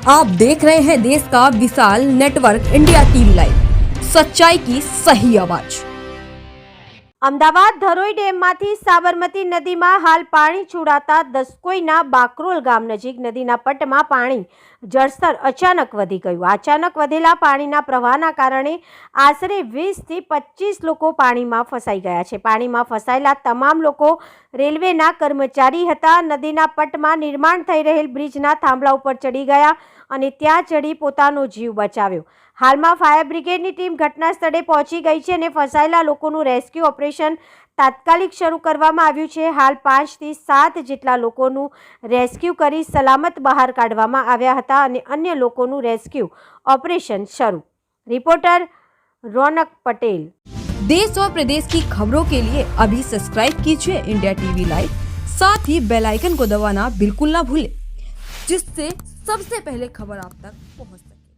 आप देख रहे हैं देश का विशाल नेटवर्क इंडिया टीवी लाइव, सच्चाई की सही आवाज। અમદાવાદ ધરોઈ ડેમમાંથી સાબરમતી નદીમાં હાલ પાણી છોડાતા દસકોઈના બાકરોલ ગામ નજીક નદીના પટમાં પાણી જળસ્તર અચાનક વધી ગયું। અચાનક વધેલા પાણીના પ્રવાહના કારણે આશરે 20 થી 25 લોકો પાણીમાં ફસાઈ ગયા છે। પાણીમાં ફસાયેલા તમામ લોકો રેલવેના કર્મચારી હતા। નદીના પટમાં નિર્માણ થઈ રહેલ બ્રિજના થાંભલા ઉપર ચડી ગયા અને ત્યાં ચડી પોતાનો જીવ બચાવ્યો। હાલમાં ફાયર બ્રિગેડની ટીમ ઘટના સ્થળે પહોંચી ગઈ છે અને ફસાયેલા લોકોનું રેસ્ક્યુ ઓપરેશન તાત્કાલિક શરૂ કરવામાં આવ્યું છે। હાલ 5 થી 7 જેટલા લોકોનું રેસ્ક્યુ કરી સલામત બહાર કાઢવામાં આવ્યા હતા અને અન્ય લોકોનું રેસ્ક્યુ ऑपरेशन शुरू। रिपोर्टर रौनक पटेल। देश और प्रदेश की खबरों के लिए अभी सब्सक्राइब कीजिए इंडिया टीवी लाइव, साथ ही बेल आइकन को दबाना बिल्कुल ना भूलें, जिससे सबसे पहले खबर आप तक पहुंच सके।